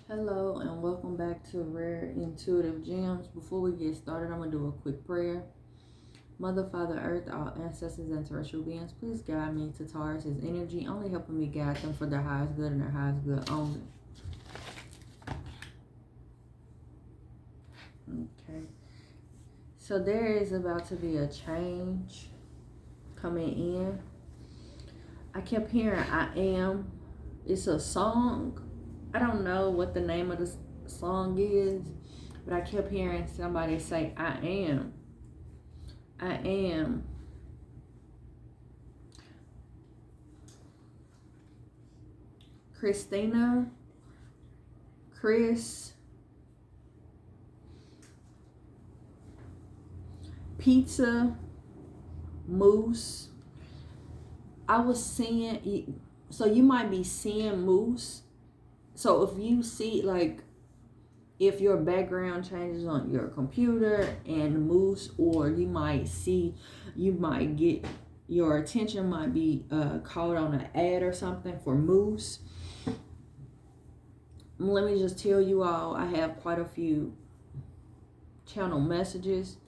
Hello and welcome back to Rare Intuitive Gems. Before we get started, I'm going to do a quick prayer. Mother, Father, Earth, all ancestors and terrestrial beings, please guide me to Taurus' energy, only helping me guide them for their highest good and their highest good only. Okay. So there is about to be a change coming in. I kept hearing I am. It's a song. I don't know what the name of the song is, but I kept hearing somebody say, I am. I am. Christina, Chris, Pizza, Moose. I was seeing, so you might be seeing Moose. So if you see, like, if your background changes on your computer and Moose, or you might get, your attention might be caught on an ad or something for Moose. Let me just tell you all, I have quite a few channel messages.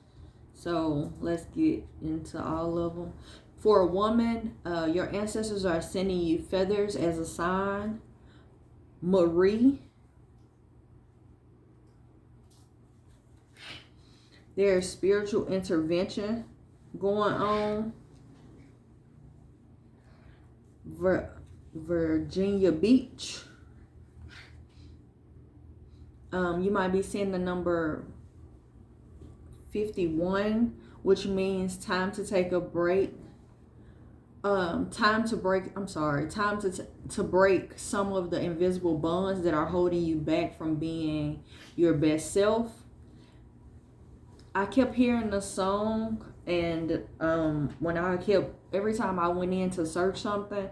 So let's get into all of them. For a woman, your ancestors are sending you feathers as a sign. Marie. There's spiritual intervention going on. Virginia Beach. You might be seeing the number 51, which means time to take a break. Time to break some of the invisible bonds that are holding you back from being your best self. I kept hearing the song, and every time I went in to search something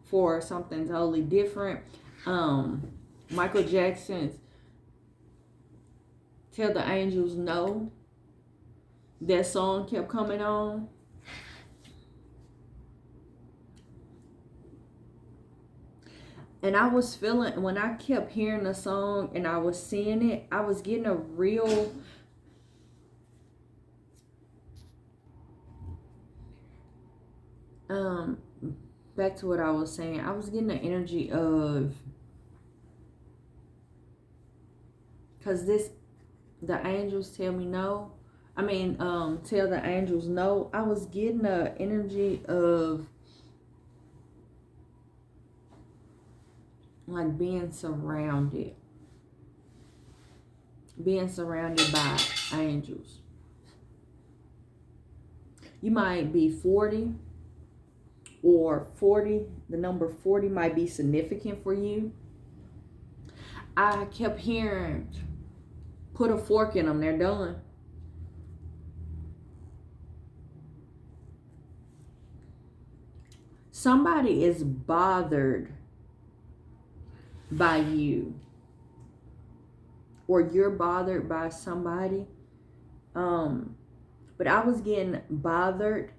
for something totally different, Michael Jackson's Tell the Angels No, that song kept coming on. And I was feeling, when I kept hearing the song and I was seeing it, I was getting a real, back to what I was saying, I was getting the energy of, because the angels tell me no. Tell the angels no. I was getting the energy of, like, being surrounded by angels. You might be 40 or 40. The number 40 might be significant for you. I kept hearing, put a fork in them, they're done. Somebody is bothered by you, or you're bothered by somebody. But I was getting bothered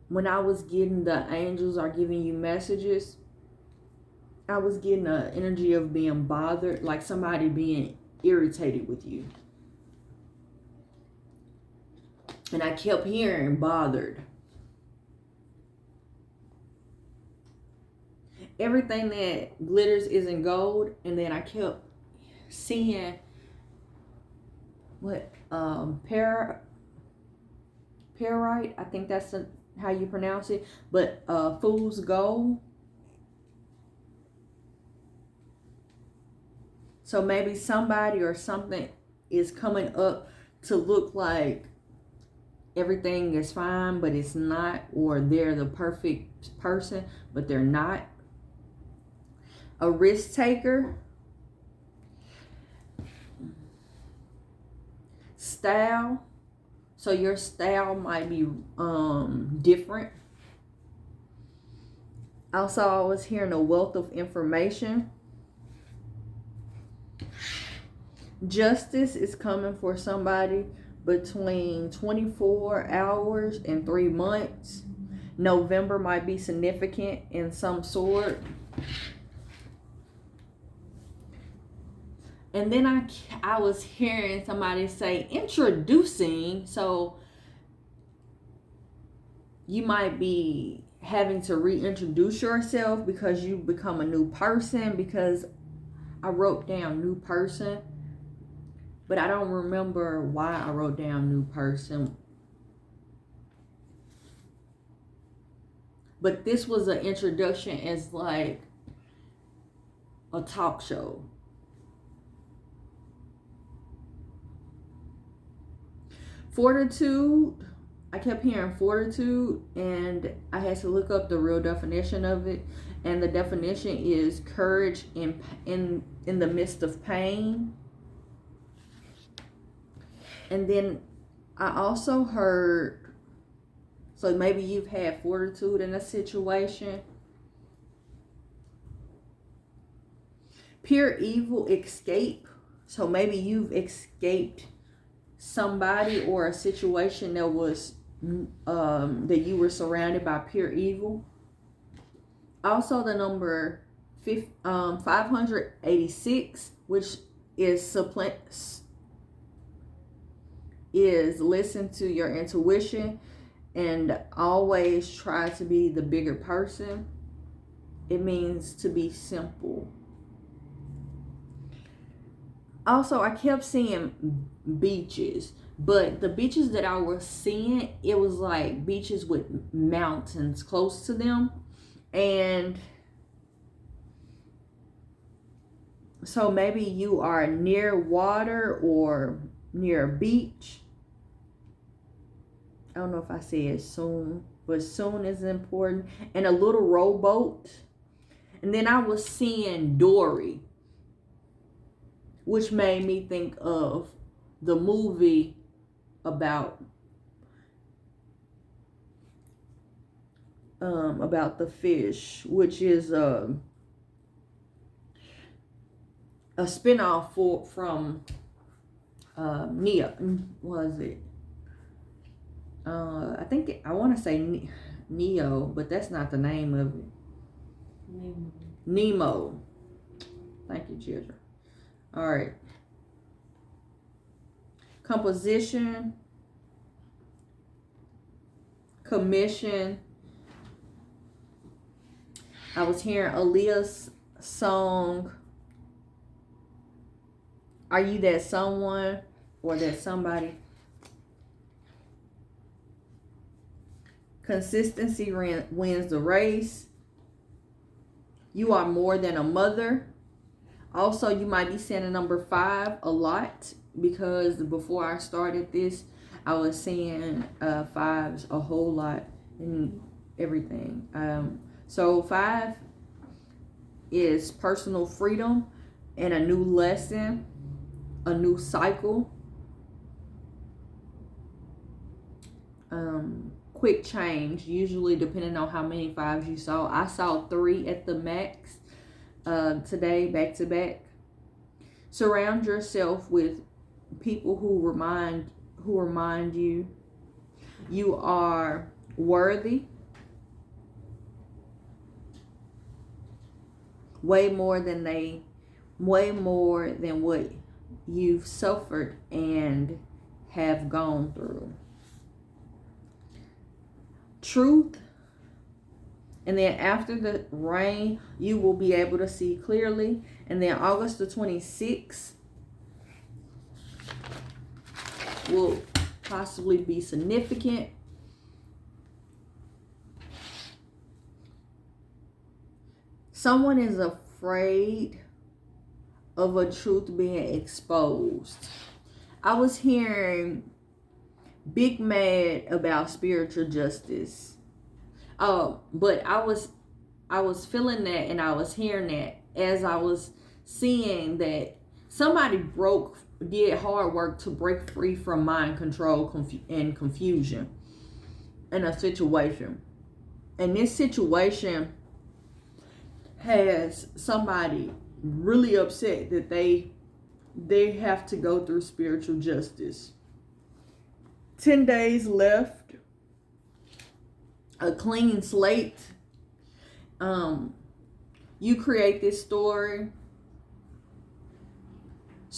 when I was getting the angels are giving you messages. I was getting the energy of being bothered, like somebody being irritated with you. And I kept hearing bothered. Everything that glitters isn't gold. And then I kept seeing what parite, I think that's how you pronounce it, but fool's gold. So maybe somebody or something is coming up to look like everything is fine, but it's not, or they're the perfect person, but they're not. A risk taker. Style. So your style might be different. Also, I was hearing a wealth of information. Justice is coming for somebody between 24 hours and 3 months. November might be significant in some sort. And then I was hearing somebody say introducing. So you might be having to reintroduce yourself because you become a new person, because I wrote down new person, but I don't remember why I wrote down new person. But this was an introduction as like a talk show. Fortitude, I kept hearing fortitude, and I had to look up the real definition of it. And the definition is courage in the midst of pain. And then I also heard, so maybe you've had fortitude in a situation. Pure evil escape. So maybe you've escaped somebody or a situation that was that you were surrounded by pure evil. Also, the number 586, which is listen to your intuition and always try to be the bigger person. It means to be simple. Also, I kept seeing beaches, but the beaches that I was seeing, it was like beaches with mountains close to them. And so maybe you are near water or near a beach. I don't know if I said soon, but soon is important. And a little rowboat. And then I was seeing Dory, which made me think of the movie about the fish, which is a spinoff from Neo. Was it? I think I want to say Neo, but that's not the name of it. Nemo. Thank you, children. All right. Composition, commission. I was hearing Aaliyah's song, Are You That Someone or That Somebody? Consistency wins the race. You are more than a mother. Also, you might be saying the number 5 a lot, because before I started this, I was saying 5s a whole lot in everything. So 5 is personal freedom and a new lesson, a new cycle, quick change, usually depending on how many 5s you saw. I saw 3 at the max today, back to back. Surround yourself with people who remind you you are worthy, way more than what you've suffered and have gone through. Truth. And then after the rain, you will be able to see clearly. And then August the 26th will possibly be significant. Someone is afraid of a truth being exposed. I was hearing big mad about spiritual justice. But I was feeling that, and I was hearing that as I was seeing that somebody did hard work to break free from mind control and confusion in a situation. And this situation has somebody really upset that they have to go through spiritual justice. 10 days left. A clean slate. You create this story.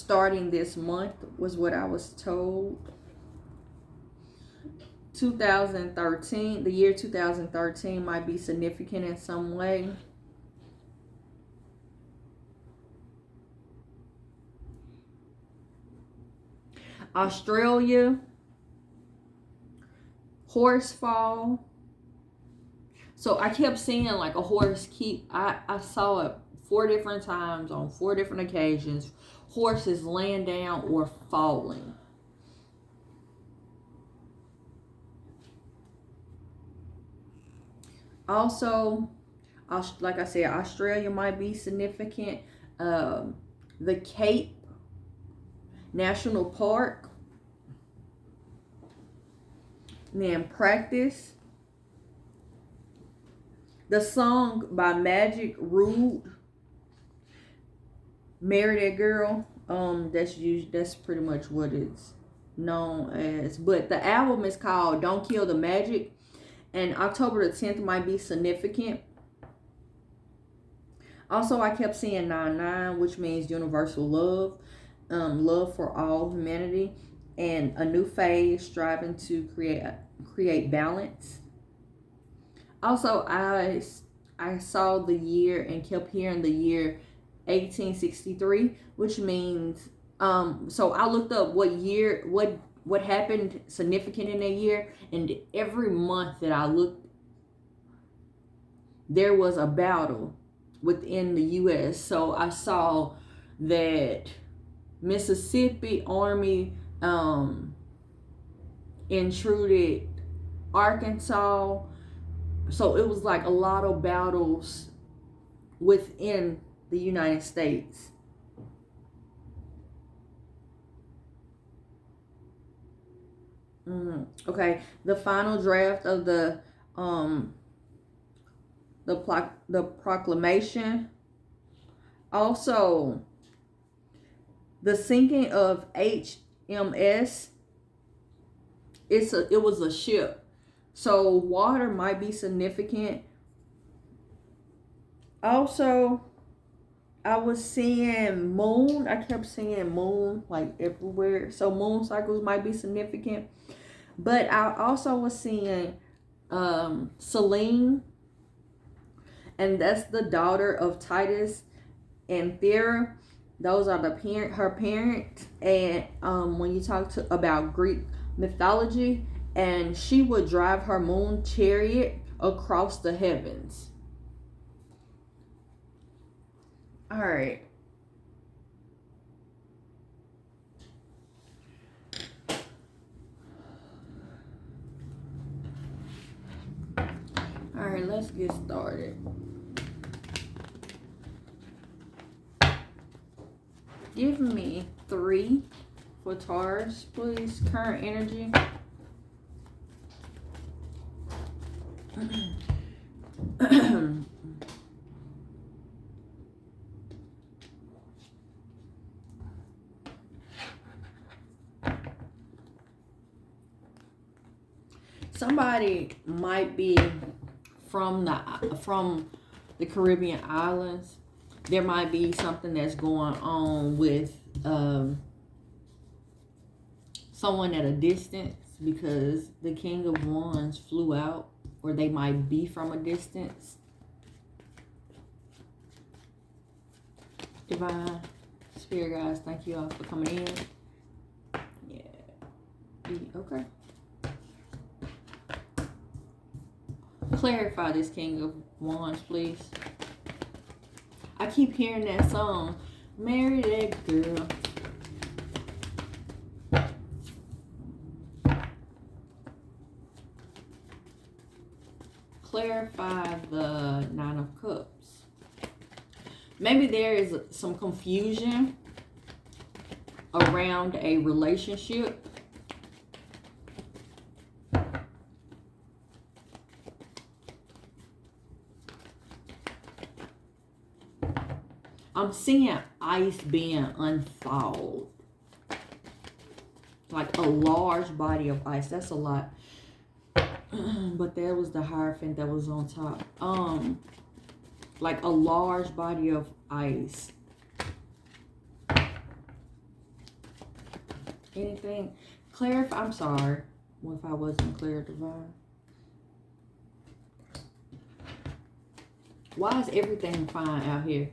starting this month was what I was told. 2013, the year 2013 might be significant in some way. Australia, horse fall. So I kept seeing like a horse I saw it 4 different times on 4 different occasions. Horses laying down or falling. Also, like I said, Australia might be significant. The Cape National Park. And then practice. The song by Magic Rude, Marry That Girl. That's pretty much what it's known as. But the album is called Don't Kill the Magic. And October the 10th might be significant. Also, I kept seeing 99, which means universal love. Love for all humanity. And a new phase, striving to create balance. Also, I saw the year and kept hearing the year 1863, which means, so I looked up what happened significant in that year, and every month that I looked, there was a battle within the U.S. So I saw that Mississippi Army intruded Arkansas. So it was like a lot of battles within the United States. Okay, the final draft of the proclamation. Also, the sinking of HMS. It was a ship. So water might be significant. Also, I was seeing moon. I kept seeing moon like everywhere. So moon cycles might be significant. But I also was seeing Selene. And that's the daughter of Titus and Thera. Those are her parents. And when you talk about Greek mythology, and she would drive her moon chariot across the heavens. All right. All right, let's get started. Give me 3 for Taurus, please. Current energy. Somebody might be from the Caribbean islands. There might be something that's going on with someone at a distance, because the King of Wands flew out, or they might be from a distance. Divine Spirit guys, thank you all for coming in. Yeah. Okay. Clarify this King of Wands, please. I keep hearing that song, Marry That Girl. Clarify the 9 of Cups. Maybe there is some confusion around a relationship. I'm seeing ice being unthawed. Like a large body of ice. That's a lot. But there was the Hierophant that was on top. Like a large body of ice. Anything? Clarify. I'm sorry. What if I wasn't clear, divine? Why is everything fine out here?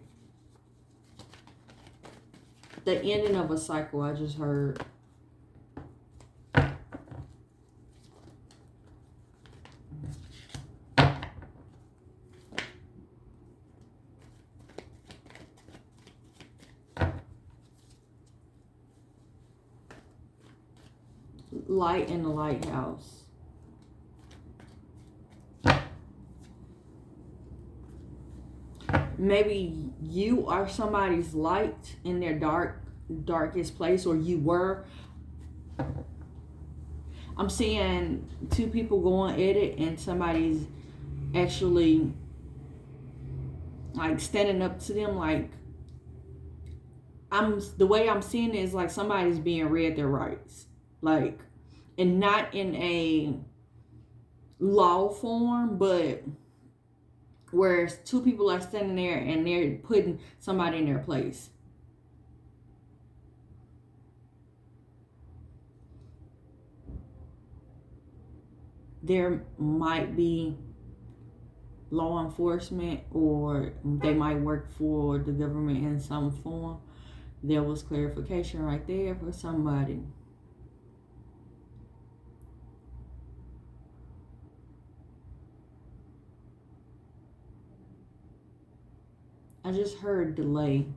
The ending of a cycle, I just heard. Light in the lighthouse. Maybe you are somebody's light in their darkest place, or you were. I'm seeing two people going at it, and somebody's actually like standing up to them. Like, the way I'm seeing it is like somebody's being read their rights, like, and not in a law form, but where two people are standing there and they're putting somebody in their place. There might be law enforcement, or they might work for the government in some form. There was clarification right there for somebody. I just heard delay.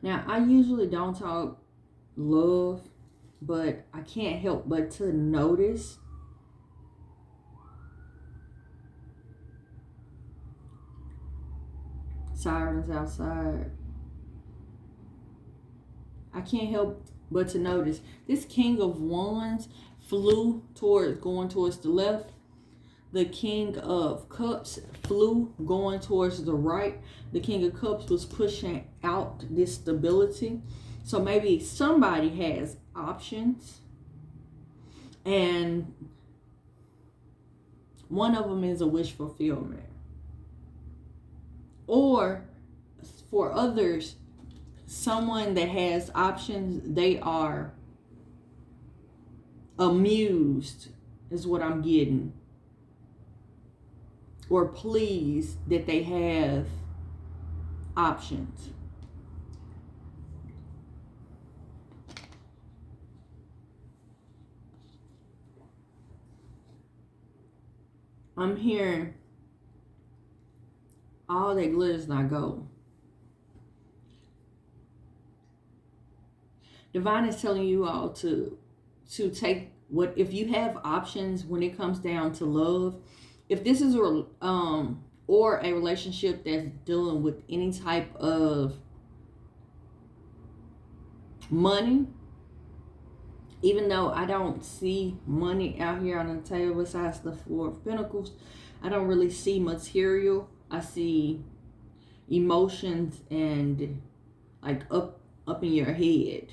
Now, I usually don't talk love, but I can't help but to notice sirens outside. I can't help but to notice this King of Wands flew going towards the left. The King of Cups flew going towards the right. The King of Cups was pushing out this stability. So maybe somebody has options, and one of them is a wish fulfillment. Or for others, someone that has options, they are amused, is what I'm getting, or pleased that they have options. I'm hearing all that glitters not gold. Divine is telling you all to take what, if you have options when it comes down to love. If this is or a relationship that's dealing with any type of money, even though I don't see money out here on the table besides the Four of Pentacles, I don't really see material. I see emotions and like up in your head.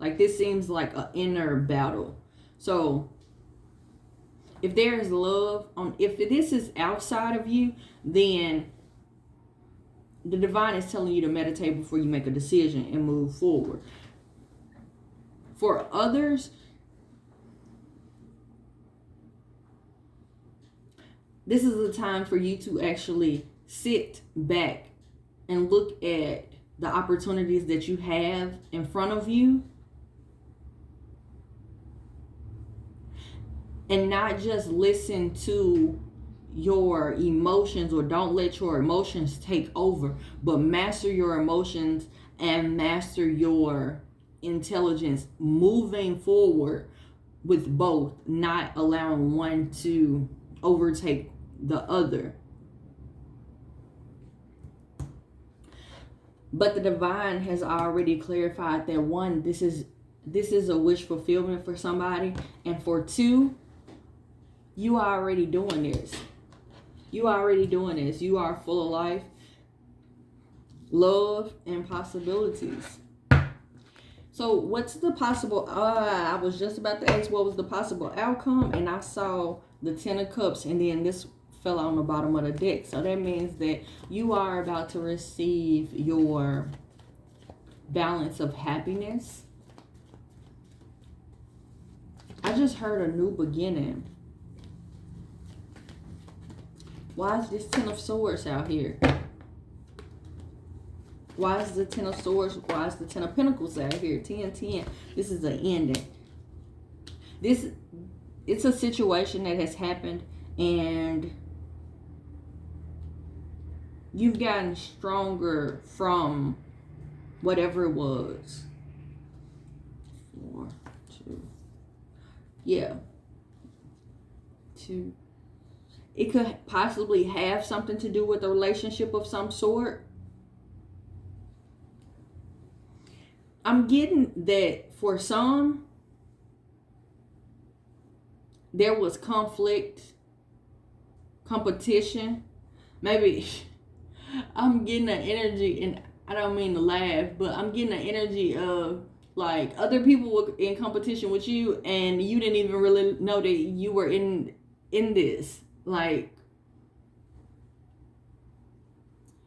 Like, this seems like an inner battle. So if there is love, if this is outside of you, then the divine is telling you to meditate before you make a decision and move forward. For others, this is the time for you to actually sit back and look at the opportunities that you have in front of you, and not just listen to your emotions, or don't let your emotions take over, but master your emotions and master your intelligence, moving forward with both, not allowing one to overtake the other. But the divine has already clarified that, one, this is a wish fulfillment for somebody, and for two, you are already doing this. You are already doing this. You are full of life, love, and possibilities. So what's the possible, I was just about to ask what was the possible outcome, and I saw the Ten of Cups, and then this fell on the bottom of the deck. So that means that you are about to receive your balance of happiness. I just heard a new beginning. Why is this Ten of Swords out here? Why is the Ten of Swords? Why is the Ten of Pentacles out here? 10, 10. This is an ending. It's a situation that has happened, and you've gotten stronger from whatever it was. 4, 2. Yeah. 2. It could possibly have something to do with a relationship of some sort. I'm getting that for some, there was conflict, competition. Maybe I'm getting an energy, and I don't mean to laugh, but I'm getting an energy of like other people were in competition with you, and you didn't even really know that you were in this. Like,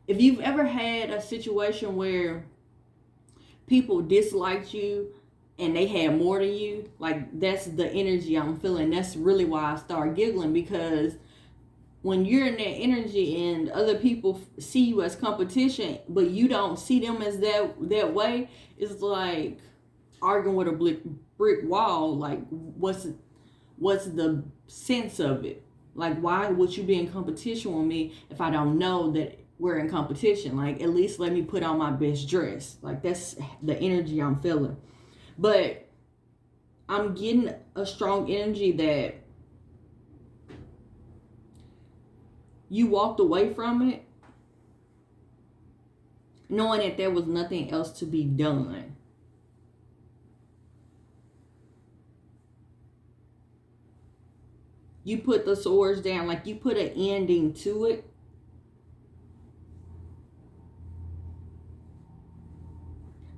if you've ever had a situation where people disliked you and they had more than you, like, that's the energy I'm feeling. That's really why I start giggling, because when you're in that energy and other people see you as competition, but you don't see them as that way, it's like arguing with a brick wall. Like, what's the sense of it? Like, why would you be in competition with me if I don't know that we're in competition? Like, at least let me put on my best dress. Like, that's the energy I'm feeling. But I'm getting a strong energy that you walked away from it knowing that there was nothing else to be done. You put the swords down, like you put an ending to it.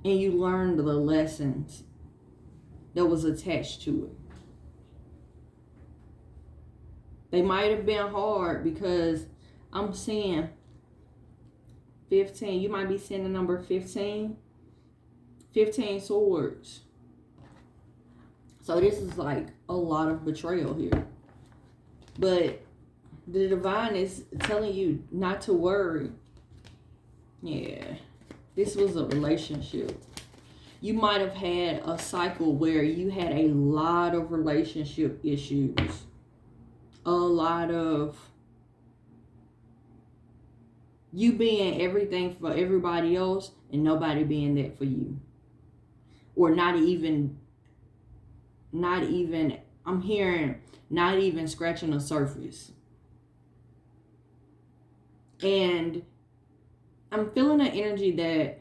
And you learned the lessons that was attached to it. They might have been hard, because I'm seeing 15. You might be seeing the number 15. 15 swords. So this is like a lot of betrayal here. But the divine is telling you not to worry. Yeah. This was a relationship. You might have had a cycle where you had a lot of relationship issues. A lot of you being everything for everybody else and nobody being that for you. Or not even, I'm hearing not even scratching the surface. And I'm feeling an energy that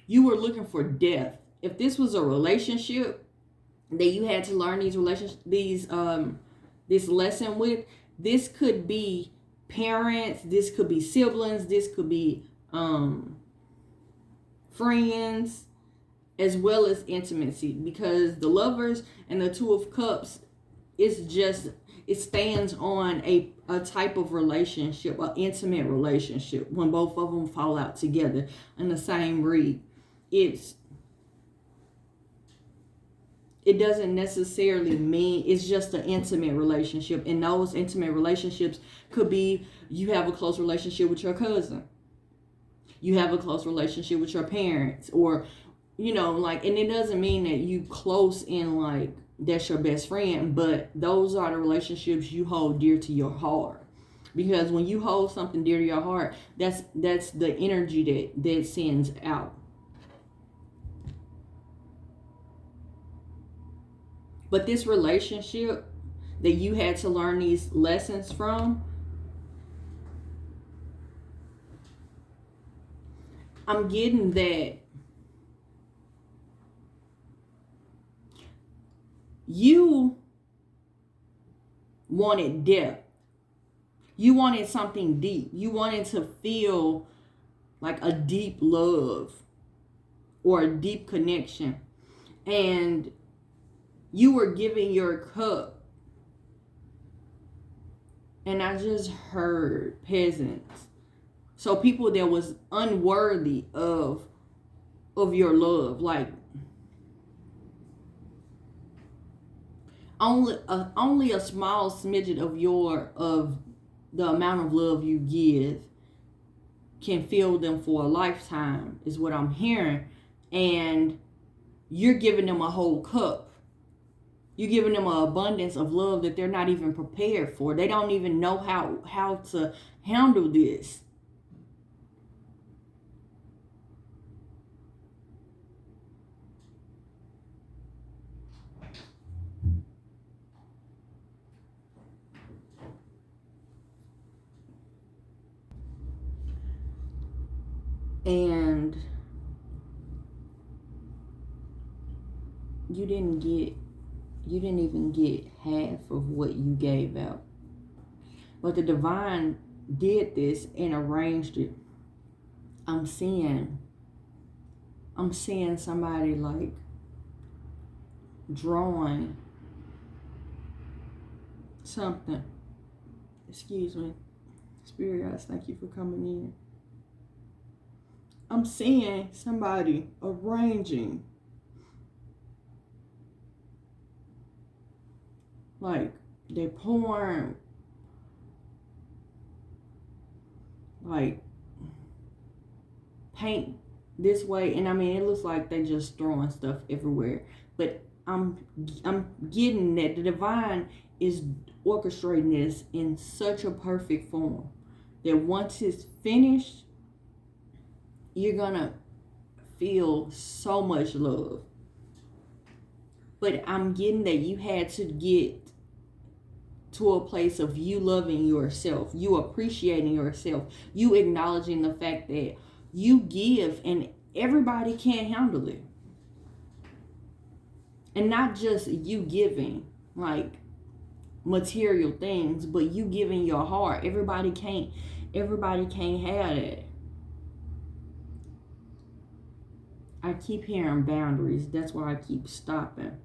you were looking for depth. If this was a relationship that you had to learn this lesson with, this could be parents, this could be siblings, this could be friends, as well as intimacy. Because the Lovers and the Two of Cups, it stands on a type of relationship, an intimate relationship. When both of them fall out together in the same read, it doesn't necessarily mean it's just an intimate relationship. And those intimate relationships could be you have a close relationship with your cousin, you have a close relationship with your parents, or like, and it doesn't mean that you close in like that's your best friend, but those are the relationships you hold dear to your heart. Because when you hold something dear to your heart, that's the energy that sends out. But this relationship that you had to learn these lessons from, I'm getting that you wanted depth. You wanted something deep. You wanted to feel like a deep love or a deep connection. And you were giving your cup. And I just heard peasants. So people that was unworthy of of your love. Like, only a small smidget of the amount of love you give can fill them for a lifetime, is what I'm hearing. And you're giving them a whole cup. You're giving them an abundance of love that they're not even prepared for. They don't even know how to handle this. And you didn't even get half of what you gave out. But the divine did this and arranged it. I'm seeing somebody like drawing something. Excuse me. Spirit guys, thank you for coming in. I'm seeing somebody arranging, like they're pouring like paint this way, and I mean it looks like they just throwing stuff everywhere. But I'm getting that the divine is orchestrating this in such a perfect form that once it's finished, you're gonna feel so much love. But I'm getting that you had to get to a place of you loving yourself, you appreciating yourself, you acknowledging the fact that you give and everybody can't handle it. And not just you giving like material things, but you giving your heart. Everybody can't have that. I keep hearing boundaries. That's why I keep stopping.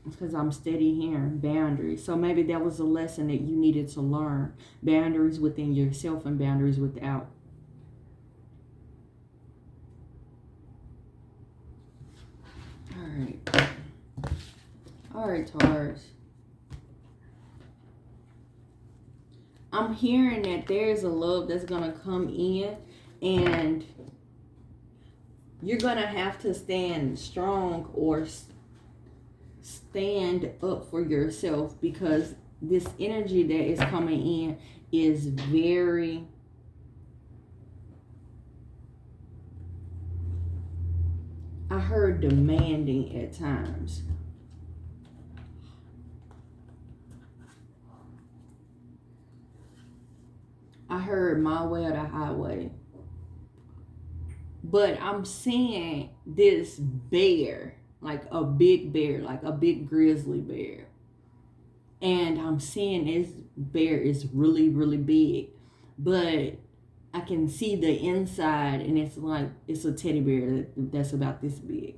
It's because I'm steady hearing boundaries. So maybe that was a lesson that you needed to learn. Boundaries within yourself and boundaries without. All right, Taurus. I'm hearing that there's a love that's going to come in, and you're going to have to stand strong or stand up for yourself, because this energy that is coming in is very, I heard demanding at times. I heard my way or the highway. But I'm seeing this bear, like a big bear, like a big grizzly bear. And I'm seeing this bear is really, really big. But I can see the inside, and it's like, it's a teddy bear that's about this big.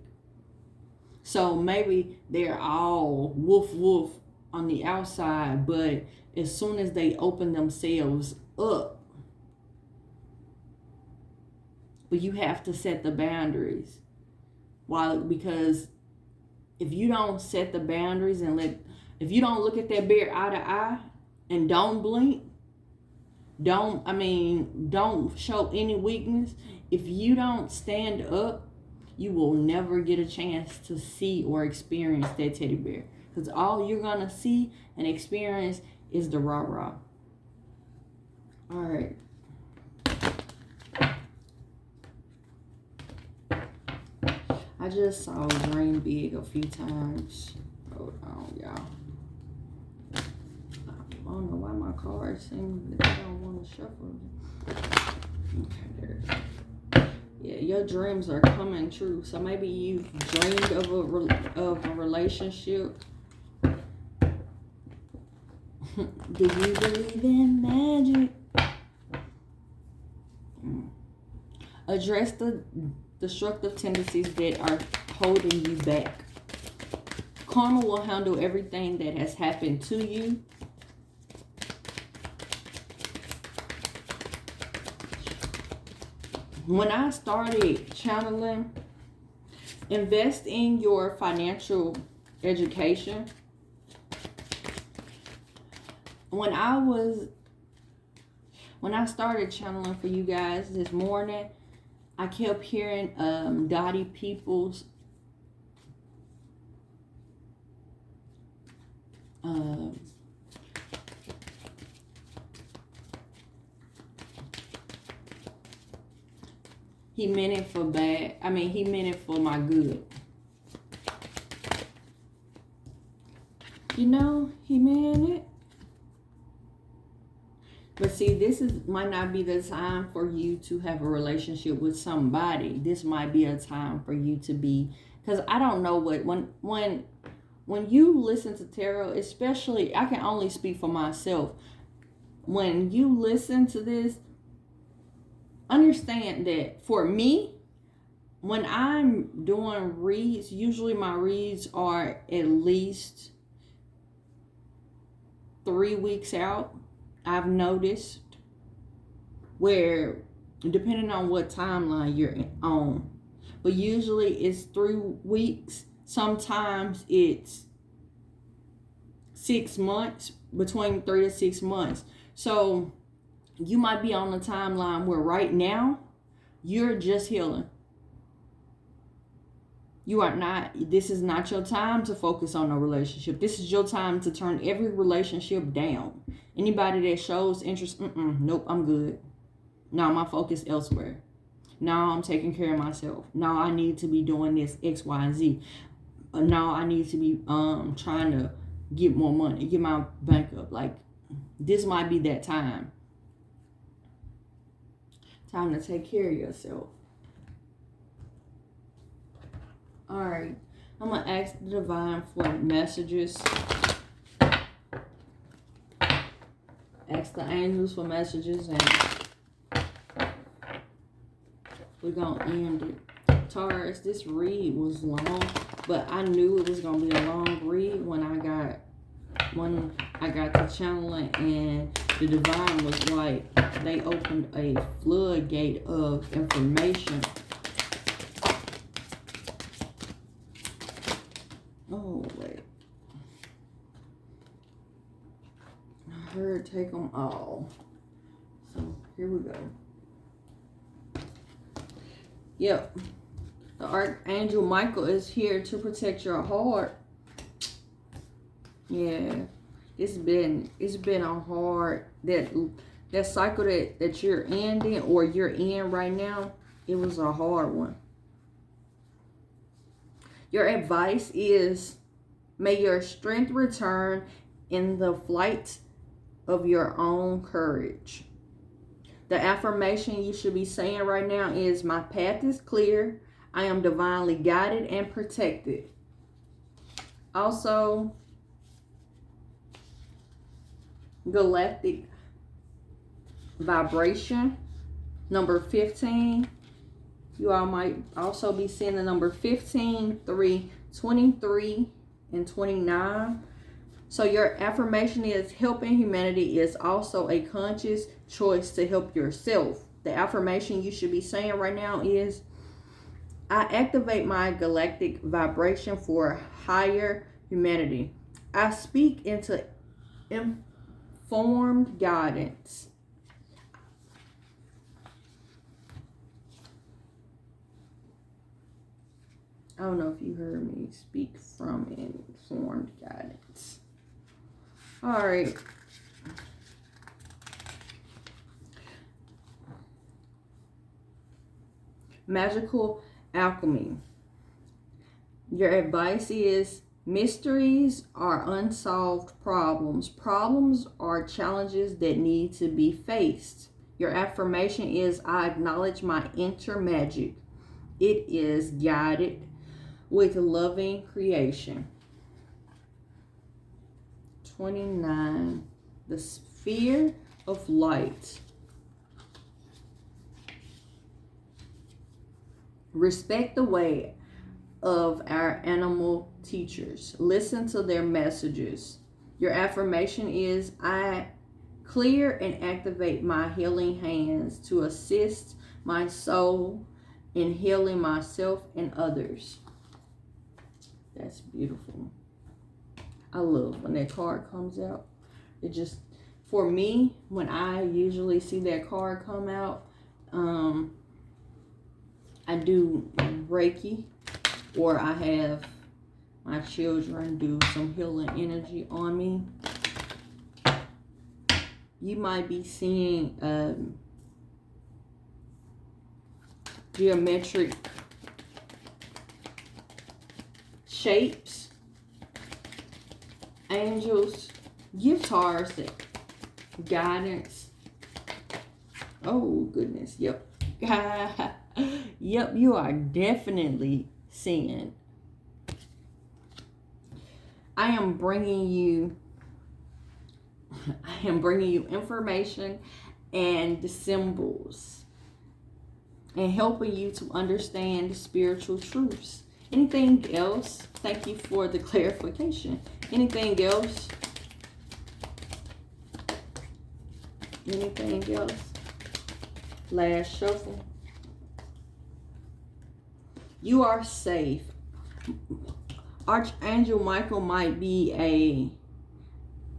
So maybe they're all woof woof on the outside, but as soon as they open themselves up, but you have to set the boundaries. Because if you don't set the boundaries and if you don't look at that bear eye to eye and don't blink, don't show any weakness. If you don't stand up, you will never get a chance to see or experience that teddy bear. Because all you're going to see and experience is the rah-rah. All right. I just saw dream big a few times. Hold on, y'all. I don't know why my cards seem that I don't want to shuffle. Okay, there it is. Yeah, your dreams are coming true. So maybe you've dreamed of a relationship. Do you believe in magic? Address the destructive tendencies that are holding you back. Karma will handle everything that has happened to you. when I started channeling, invest in your financial education. When I started channeling for you guys this morning, I kept hearing Dottie Peoples he meant it for bad. I mean, he meant it for my good. You know, he meant it. But see, might not be the time for you to have a relationship with somebody. This might be a time for you to be, because I don't know what, when you listen to tarot, especially, I can only speak for myself. When you listen to this, understand that for me, when I'm doing reads, usually my reads are at least 3 weeks out. I've noticed, where depending on what timeline you're on, but usually it's 3 weeks. Sometimes it's 6 months, between 3 to 6 months. So you might be on a timeline where right now you're just healing. You are not, this is not your time to focus on a relationship. This is your time to turn every relationship down. Anybody that shows interest, nope, I'm good. No, my focus elsewhere. No, I'm taking care of myself. No, I need to be doing this X, Y, and Z. No, I need to be trying to get more money, get my bank up. Like, this might be that time. Time to take care of yourself. All right, I'm going to ask the divine for messages. Ask the angels for messages, and we're going to end it. Taurus, this read was long, but I knew it was going to be a long read when I got to channeling, and the divine was like, they opened a floodgate of information. Oh, wait. I heard take them all. So, here we go. Yep. The Archangel Michael is here to protect your heart. Yeah. It's been a hard, that cycle that you're ending, or you're in right now, it was a hard one. Your advice is, may your strength return in the flight of your own courage. The affirmation you should be saying right now is, my path is clear. I am divinely guided and protected. Also, galactic vibration, number 15. You all might also be seeing the number 15, 3, 23, and 29. So your affirmation is, helping humanity is also a conscious choice to help yourself. The affirmation you should be saying right now is, I activate my galactic vibration for higher humanity. I speak into informed guidance. I don't know if you heard me speak from informed guidance. All right. Magical alchemy. Your advice is, mysteries are unsolved problems. Problems are challenges that need to be faced. Your affirmation is, I acknowledge my inner magic. It is guided with loving creation. 29. The sphere of light. Respect the way of our animal teachers. Listen to their messages. Your affirmation is, I clear and activate my healing hands to assist my soul, and healing myself and others. That's beautiful. I love when that card comes out. It just, for me, when I usually see that card come out, I do Reiki, or I have my children do some healing energy on me. You might be seeing geometric shapes, angels, guitars, guidance. Oh goodness, yep. Yep, you are definitely seeing. I am bringing you information and the symbols and helping you to understand the spiritual truths. Anything else? Thank you for the clarification. Anything else? Anything else? Last shuffle. You are safe. Archangel Michael might be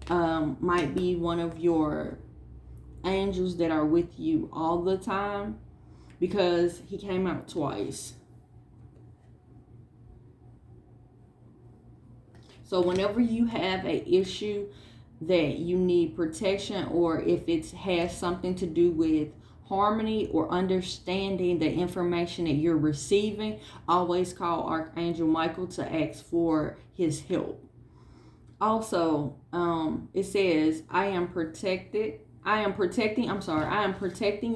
one of your angels that are with you all the time, because he came out twice. So whenever you have an issue that you need protection, or if it has something to do with harmony or understanding the information that you're receiving, always call Archangel Michael to ask for his help. Also, it says, I am protecting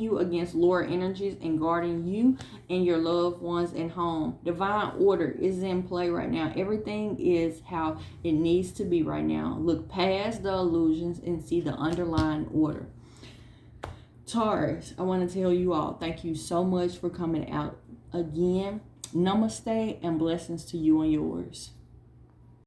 you against lower energies and guarding you and your loved ones and home. Divine order is in play right now. Everything is how it needs to be right now. Look past the illusions and see the underlying order. Taurus, I want to tell you all, thank you so much for coming out again. Namaste and blessings to you and yours.